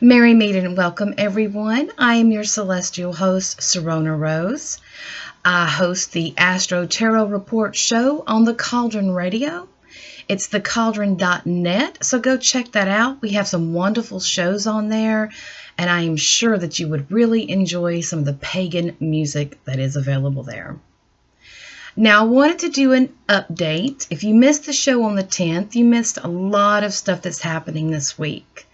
Merry meet and welcome, everyone. I am your celestial host, Serona Rose. I host the AstroTarot Report show on the Cauldron Radio. It's the cauldron.net, so go check that out. We have some wonderful shows on there, and I am sure that you would really enjoy some of the pagan music that is available there. Now, I wanted to do an update. If you missed the show on the 10th, you missed a lot of stuff that's happening this week.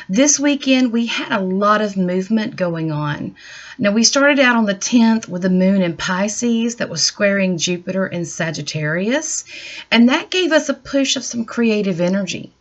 This weekend, we had a lot of movement going on. Now, we started out on the 10th with the moon in Pisces that was squaring Jupiter in Sagittarius, and that gave us a push of some creative energy.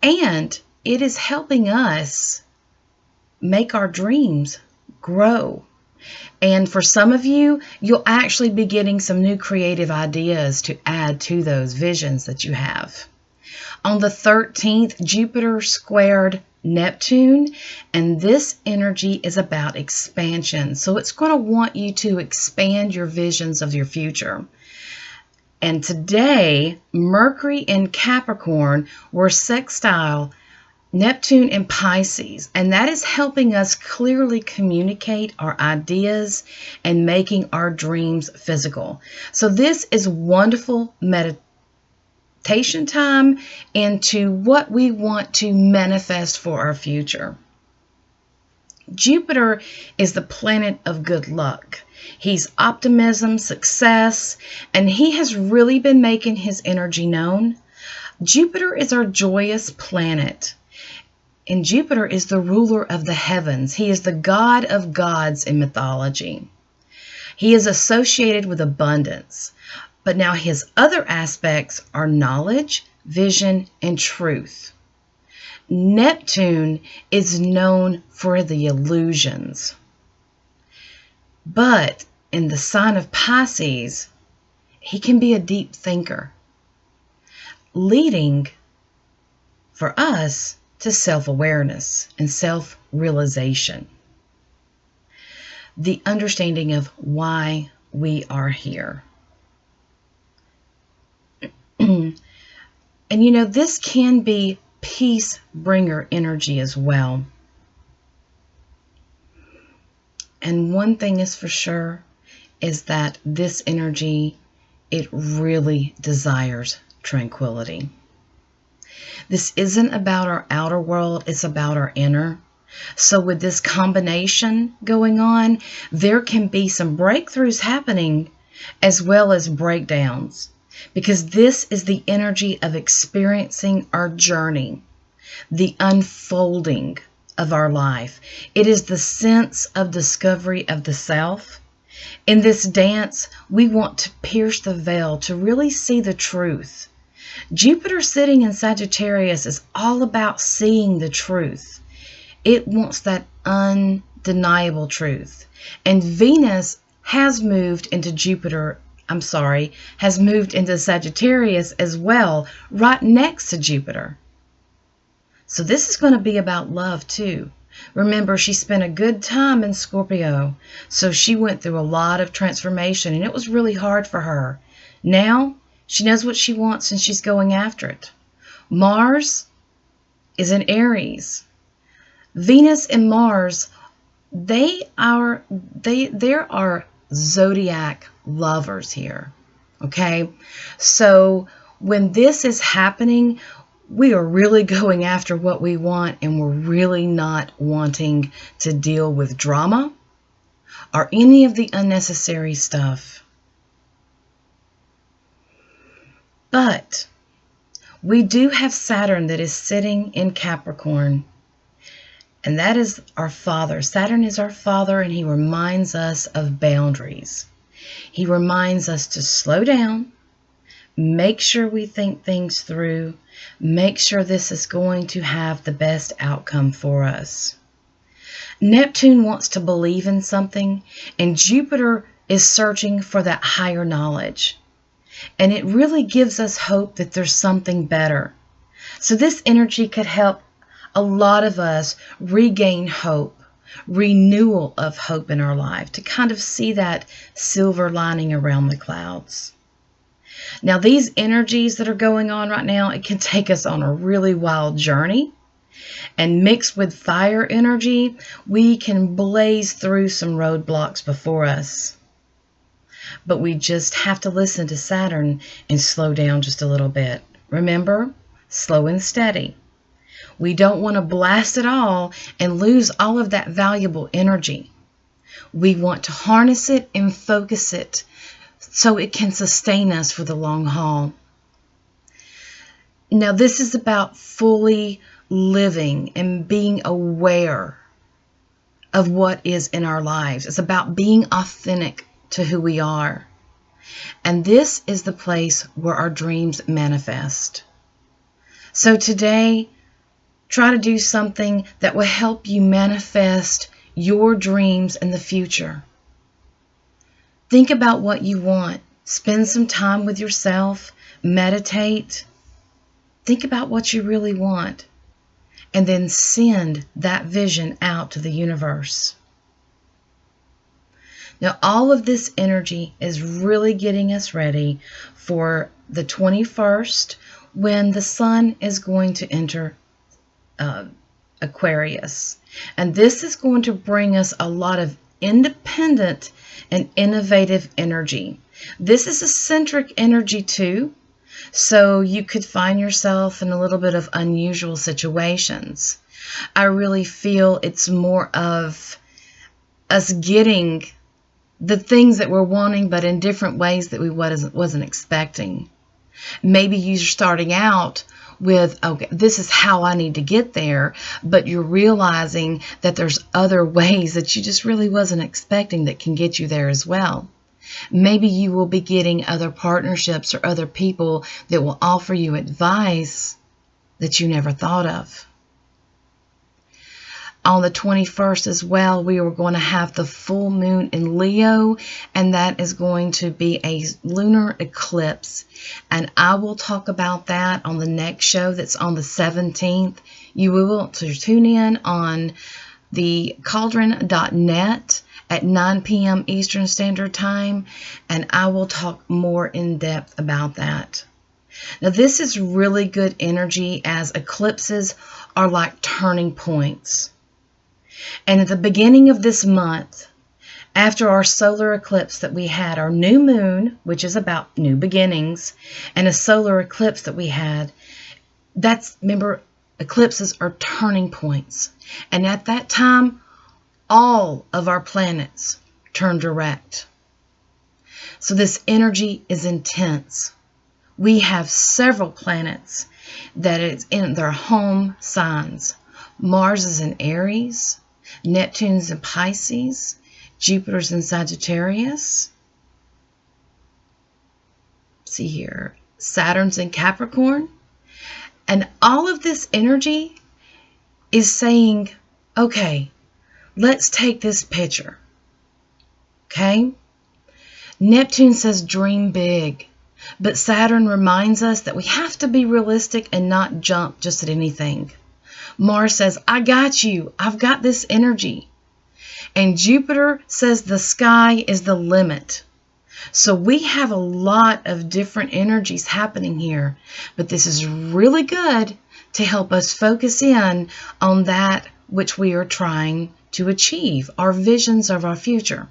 And it is helping us make our dreams grow. And for some of you, you'll actually be getting some new creative ideas to add to those visions that you have. On the 13th, Jupiter squared Neptune, and this energy is about expansion. So it's going to want you to expand your visions of your future. And today, Mercury in Capricorn were sextile Neptune in Pisces, and that is helping us clearly communicate our ideas and making our dreams physical. So this is wonderful meditation time into what we want to manifest for our future. Jupiter is the planet of good luck. He's optimism, success, and he has really been making his energy known. Jupiter is our joyous planet. And Jupiter is the ruler of the heavens. He is the god of gods in mythology. He is associated with abundance. But now his other aspects are knowledge, vision, and truth. Neptune is known for the illusions. But in the sign of Pisces, he can be a deep thinker, leading for us to self-awareness and self-realization. The understanding of why we are here. And you know, this can be peace bringer energy as well. And one thing is for sure is that this energy, it really desires tranquility. This isn't about our outer world, it's about our inner. So with this combination going on, there can be some breakthroughs happening as well as breakdowns, because this is the energy of experiencing our journey, the unfolding of our life. It is the sense of discovery of the self. In this dance, we want to pierce the veil to really see the truth. Jupiter sitting in Sagittarius is all about seeing the truth. It wants that undeniable truth. And Venus has moved into has moved into Sagittarius as well, right next to Jupiter. So this is going to be about love too. Remember, she spent a good time in Scorpio, so she went through a lot of transformation, and it was really hard for her. Now, she knows what she wants and she's going after it. Mars is in Aries. Venus and Mars, there are zodiac lovers here. Okay? So when this is happening, we are really going after what we want, and we're really not wanting to deal with drama or any of the unnecessary stuff. But we do have Saturn that is sitting in Capricorn, and that is our father. Saturn is our father, and he reminds us of boundaries. He reminds us to slow down, make sure we think things through, make sure this is going to have the best outcome for us. Neptune wants to believe in something, and Jupiter is searching for that higher knowledge. And it really gives us hope that there's something better. So this energy could help a lot of us regain hope, renewal of hope in our life, to kind of see that silver lining around the clouds. Now, these energies that are going on right now, it can take us on a really wild journey. And mixed with fire energy, we can blaze through some roadblocks before us. But we just have to listen to Saturn and slow down just a little bit. Remember, slow and steady. We don't want to blast it all and lose all of that valuable energy. We want to harness it and focus it so it can sustain us for the long haul. Now, this is about fully living and being aware of what is in our lives. It's about being authentic to who we are. And this is the place where our dreams manifest. So today, try to do something that will help you manifest your dreams in the future. Think about what you want. Spend some time with yourself. Meditate. Think about what you really want. And then send that vision out to the universe. Now, all of this energy is really getting us ready for the 21st, when the sun is going to enter Aquarius. And this is going to bring us a lot of independent and innovative energy. This is eccentric energy too, so you could find yourself in a little bit of unusual situations. I really feel it's more of us getting the things that we're wanting, but in different ways that we wasn't expecting. Maybe you're starting out with, okay, this is how I need to get there, but you're realizing that there's other ways that you just really wasn't expecting that can get you there as well. Maybe you will be getting other partnerships or other people that will offer you advice that you never thought of. On the 21st as well, we are going to have the full moon in Leo, and that is going to be a lunar eclipse. And I will talk about that on the next show that's on the 17th. You will want to tune in on the cauldron.net at 9 p.m. Eastern Standard Time, and I will talk more in depth about that. Now, this is really good energy, as eclipses are like turning points. And at the beginning of this month, after our solar eclipse that we had, our new moon, which is about new beginnings, and a solar eclipse that we had, remember, eclipses are turning points. And at that time, all of our planets turn direct. So this energy is intense. We have several planets that is in their home signs. Mars is in Aries, Neptune's in Pisces, Jupiter's in Sagittarius. See here, Saturn's in Capricorn. And all of this energy is saying, okay, let's take this picture. Okay? Neptune says dream big. But Saturn reminds us that we have to be realistic and not jump just at anything. Mars says, I got you. I've got this energy. And Jupiter says the sky is the limit. So we have a lot of different energies happening here. But this is really good to help us focus in on that which we are trying to achieve, our visions of our future.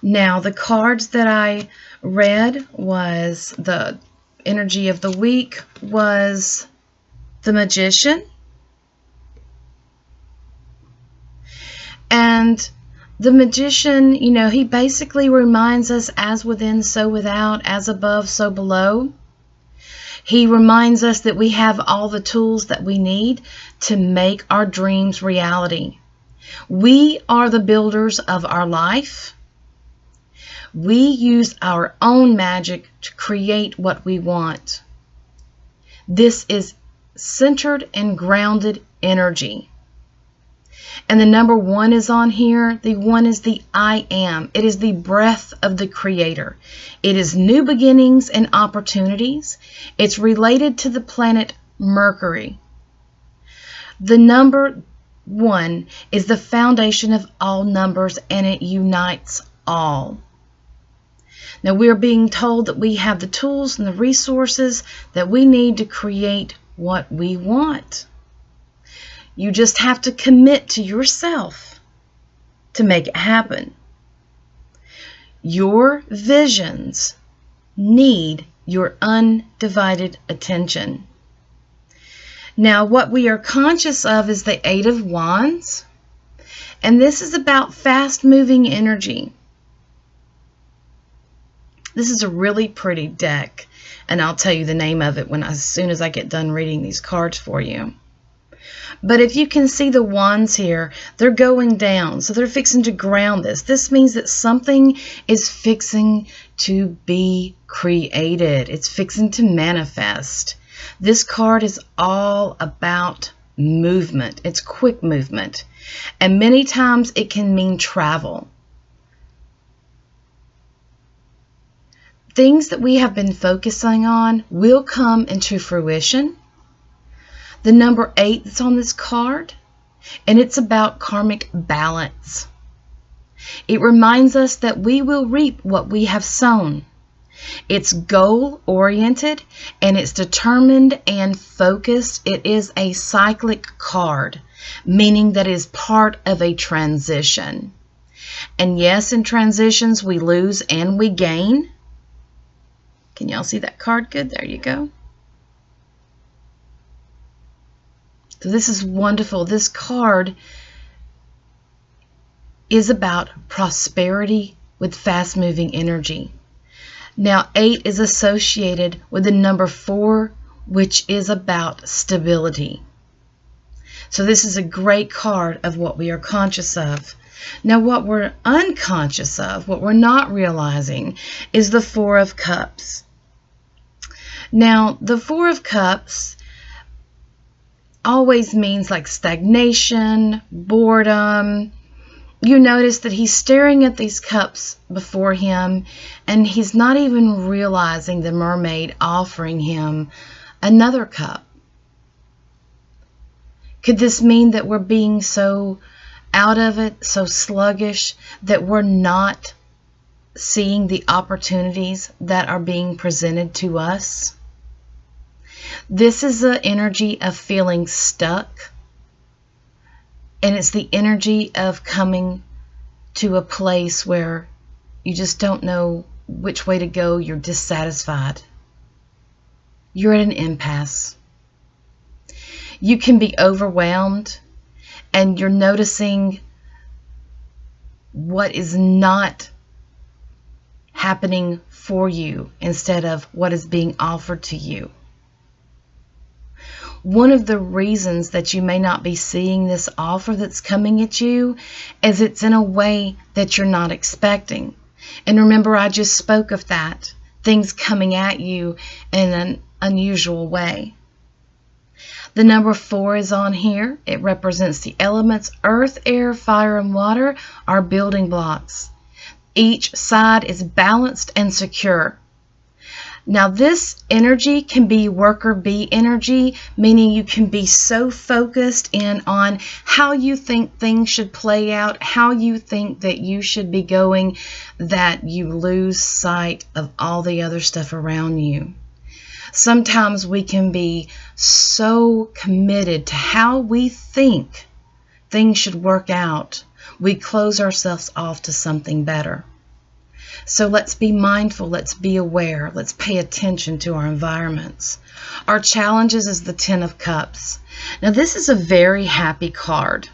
Now, the cards that I read was the energy of the week was the Magician. And the Magician, you know, he basically reminds us, as within, so without, as above, so below. He reminds us that we have all the tools that we need to make our dreams reality. We are the builders of our life. We use our own magic to create what we want. This is centered and grounded energy. And the number 1 is on here. The 1 is the I am. It is the breath of the Creator. It is new beginnings and opportunities. It's related to the planet Mercury. The number 1 is the foundation of all numbers, and it unites all. Now, we are being told that we have the tools and the resources that we need to create what we want. You just have to commit to yourself to make it happen. Your visions need your undivided attention. Now, what we are conscious of is the Eight of Wands, and this is about fast-moving energy. This is a really pretty deck, and I'll tell you the name of it as soon as I get done reading these cards for you. But if you can see the wands here, they're going down, so they're fixing to ground this. This means that something is fixing to be created. It's fixing to manifest. This card is all about movement. It's quick movement. And many times it can mean travel. Things that we have been focusing on will come into fruition. The number 8 that's on this card, and it's about karmic balance. It reminds us that we will reap what we have sown. It's goal-oriented, and it's determined and focused. It is a cyclic card, meaning that it is part of a transition. And yes, in transitions, we lose and we gain. Can y'all see that card good? There you go. So this is wonderful. This card is about prosperity with fast-moving energy. Now, 8 is associated with the number 4, which is about stability. So this is a great card of what we are conscious of. Now, what we're unconscious of, what we're not realizing, is the 4 of Cups. Now, the 4 of Cups always means like stagnation, boredom. You notice that he's staring at these cups before him, and he's not even realizing the mermaid offering him another cup. Could this mean that we're being so out of it, so sluggish, that we're not seeing the opportunities that are being presented to us? This is the energy of feeling stuck, and it's the energy of coming to a place where you just don't know which way to go. You're dissatisfied. You're at an impasse. You can be overwhelmed, and you're noticing what is not happening for you instead of what is being offered to you. One of the reasons that you may not be seeing this offer that's coming at you is it's in a way that you're not expecting. And remember, I just spoke of that. Things coming at you in an unusual way. The number 4 is on here. It represents the elements earth, air, fire, and water are building blocks. Each side is balanced and secure. Now, this energy can be worker bee energy, meaning you can be so focused in on how you think things should play out, how you think that you should be going, that you lose sight of all the other stuff around you. Sometimes we can be so committed to how we think things should work out, we close ourselves off to something better. So let's be mindful, let's be aware, let's pay attention to our environments. Our challenges is the 10 of Cups. Now, this is a very happy card.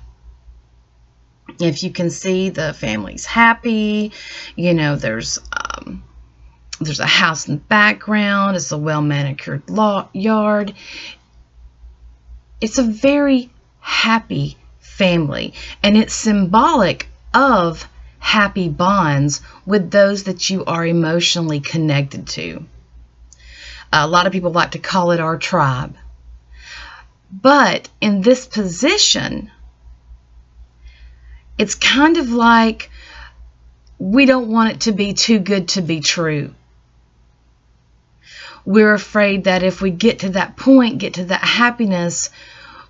If you can see, the family's happy. You know, there's a house in the background. It's a well-manicured yard. It's a very happy family, and it's symbolic of happy bonds with those that you are emotionally connected to. A lot of people like to call it our tribe. But in this position, it's kind of like we don't want it to be too good to be true. We're afraid that if we get to that point, get to that happiness,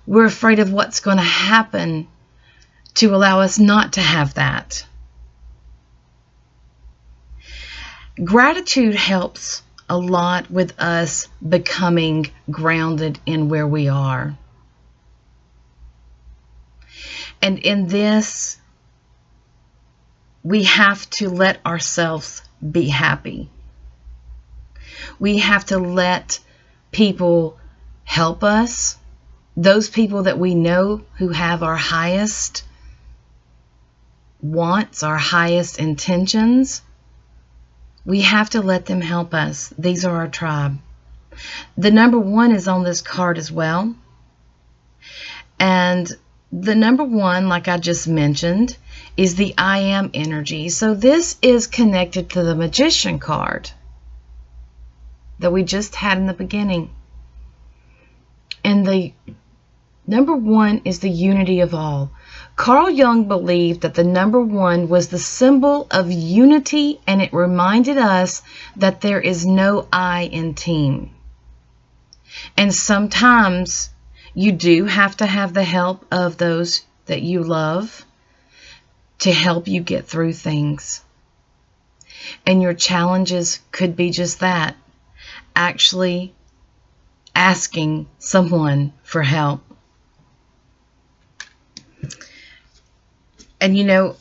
we're afraid of what's going to happen to allow us not to have that. Gratitude helps a lot with us becoming grounded in where we are. And in this, we have to let ourselves be happy. We have to let people help us. Those people that we know who have our highest wants, our highest intentions, we have to let them help us. These are our tribe. The number 1 is on this card as well. And the number 1, like I just mentioned, is the I am energy. So this is connected to the Magician card that we just had in the beginning. And the number 1 is the unity of all. Carl Jung believed that the number 1 was the symbol of unity, and it reminded us that there is no I in team. And sometimes you do have to have the help of those that you love to help you get through things. And your challenges could be just that, actually asking someone for help. And you know,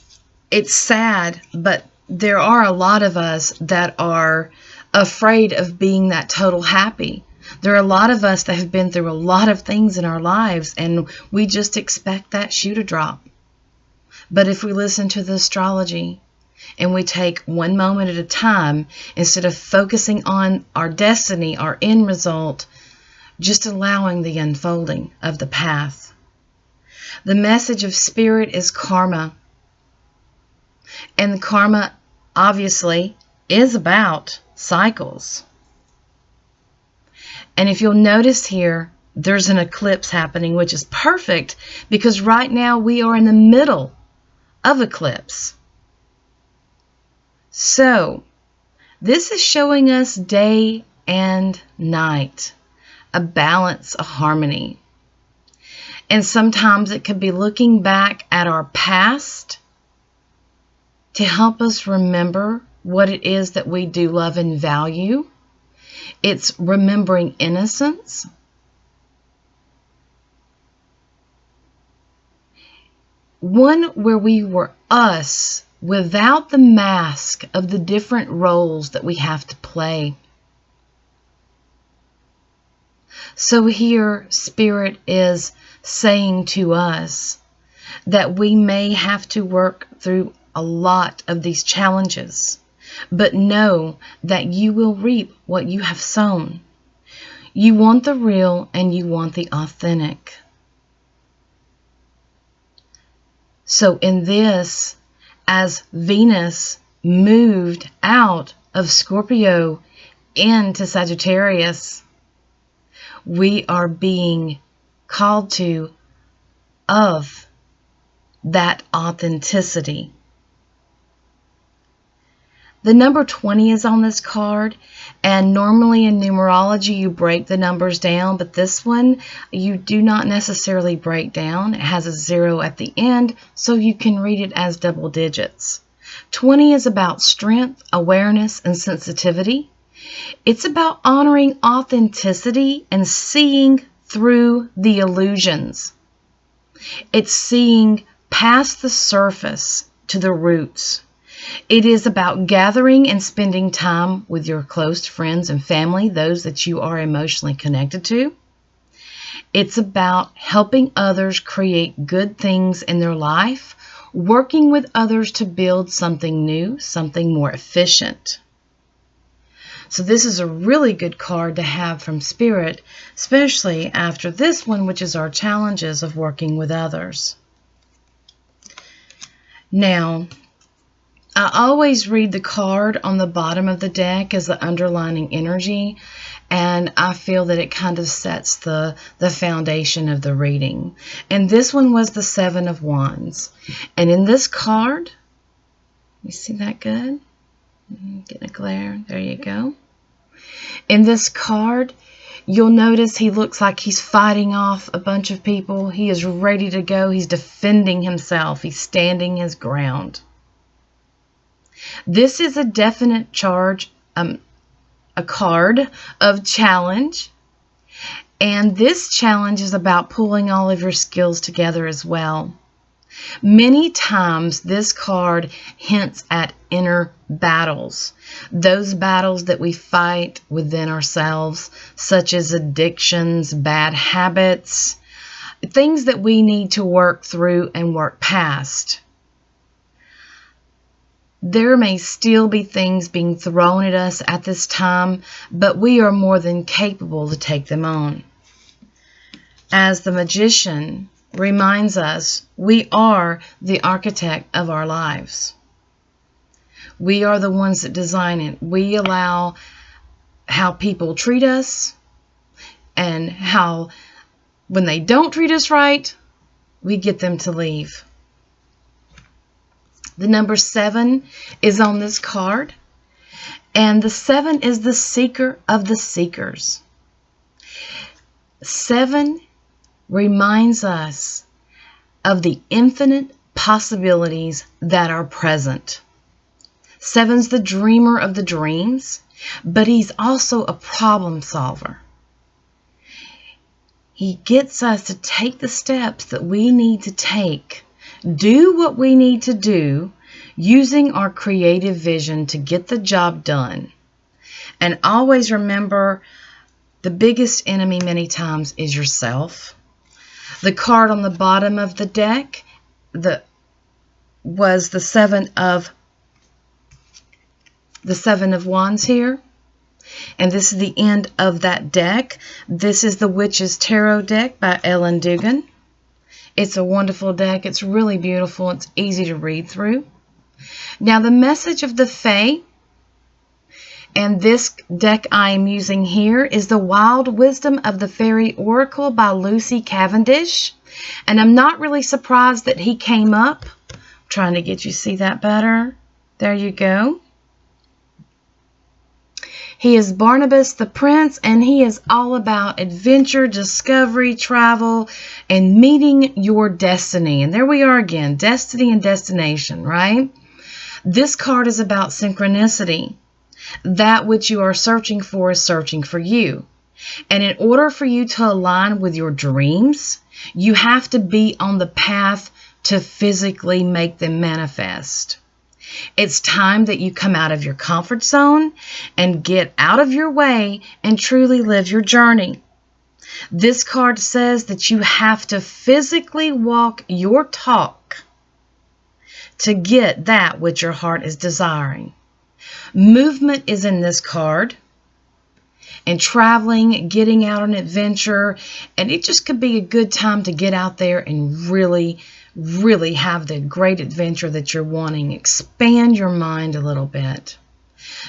it's sad, but there are a lot of us that are afraid of being that total happy. There are a lot of us that have been through a lot of things in our lives, and we just expect that shoe to drop. But if we listen to the astrology and we take one moment at a time, instead of focusing on our destiny, our end result, just allowing the unfolding of the path. The message of Spirit is karma. And karma, obviously, is about cycles. And if you'll notice here, there's an eclipse happening, which is perfect because right now we are in the middle of eclipse. So, this is showing us day and night, a balance, a harmony. And sometimes it could be looking back at our past to help us remember what it is that we do love and value. It's remembering innocence. One where we were us without the mask of the different roles that we have to play. So here, Spirit is saying to us that we may have to work through a lot of these challenges, but know that you will reap what you have sown. You want the real and you want the authentic. So in this, as Venus moved out of Scorpio into Sagittarius, we are being called to of that authenticity. The number 20 is on this card, and normally in numerology you break the numbers down, but this one you do not necessarily break down. It has a 0 at the end, so you can read it as double digits. 20 is about strength, awareness, and sensitivity. It's about honoring authenticity and seeing through the illusions. It's seeing past the surface to the roots. It is about gathering and spending time with your close friends and family, those that you are emotionally connected to. It's about helping others create good things in their life, working with others to build something new, something more efficient. So this is a really good card to have from Spirit, especially after this one, which is our challenges of working with others. Now, I always read the card on the bottom of the deck as the underlining energy, and I feel that it kind of sets the foundation of the reading. And this one was the 7 of Wands. And in this card, you see that good? Getting a glare. There you go. In this card, you'll notice he looks like he's fighting off a bunch of people. He is ready to go. He's defending himself. He's standing his ground. This is a definite charge, a card of challenge. And this challenge is about pulling all of your skills together as well. Many times this card hints at inner battles, those battles that we fight within ourselves, such as addictions, bad habits, things that we need to work through and work past. There may still be things being thrown at us at this time, but we are more than capable to take them on. As the Magician reminds us, we are the architect of our lives. We are the ones that design it. We allow how people treat us, and how when they don't treat us right, we get them to leave. The number 7 is on this card, and the 7 is the seeker of the seekers. 7 reminds us of the infinite possibilities that are present. 7's the dreamer of the dreams, but he's also a problem solver. He gets us to take the steps that we need to take, do what we need to do, using our creative vision to get the job done. And always remember, the biggest enemy many times is yourself. The card on the bottom of the deck was the seven of Wands here. And this is the end of that deck. This is the Witch's Tarot deck by Ellen Dugan. It's a wonderful deck. It's really beautiful. It's easy to read through. Now the message of the Fae, and this deck I am using here, is the Wild Wisdom of the Fairy Oracle by Lucy Cavendish. And I'm not really surprised that he came up. I'm trying to get you to see that better. There you go. He is Barnabas the Prince, and he is all about adventure, discovery, travel, and meeting your destiny. And there we are again, destiny and destination, right? This card is about synchronicity. That which you are searching for is searching for you. And in order for you to align with your dreams, you have to be on the path to physically make them manifest. It's time that you come out of your comfort zone and get out of your way and truly live your journey. This card says that you have to physically walk your talk to get that which your heart is desiring. Movement is in this card, and traveling, getting out on an adventure, and it just could be a good time to get out there and really have the great adventure that you're wanting. Expand your mind a little bit.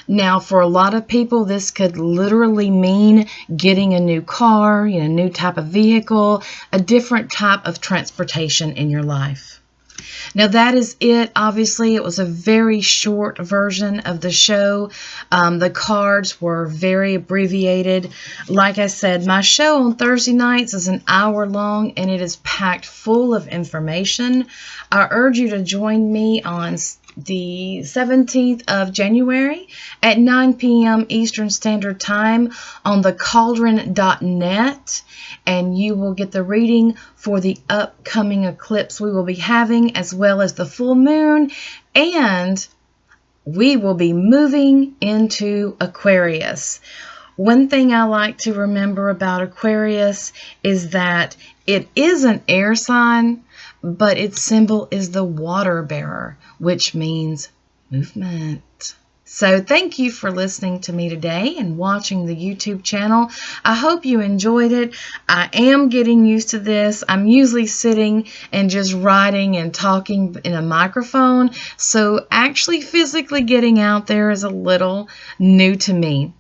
Now, for a lot of people, this could literally mean getting a new car, a new type of vehicle, a different type of transportation in your life. Now, that is it. Obviously, it was a very short version of the show. The cards were very abbreviated. Like I said, my show on Thursday nights is an hour long, and it is packed full of information. I urge you to join me on the 17th of January at 9 p.m. Eastern Standard Time on the cauldron.net, and you will get the reading for the upcoming eclipse we will be having, as well as the full moon, and we will be moving into Aquarius. One thing I like to remember about Aquarius is that it is an air sign, but its symbol is the water bearer, which means movement. So thank you for listening to me today and watching the YouTube channel. I hope you enjoyed it. I am getting used to this. I'm usually sitting and just writing and talking in a microphone. So actually physically getting out there is a little new to me.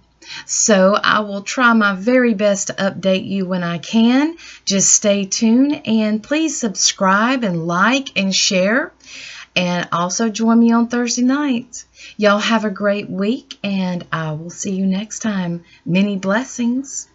So I will try my very best to update you when I can. Just stay tuned, and please subscribe and like and share. And also join me on Thursday nights. Y'all have a great week, and I will see you next time. Many blessings.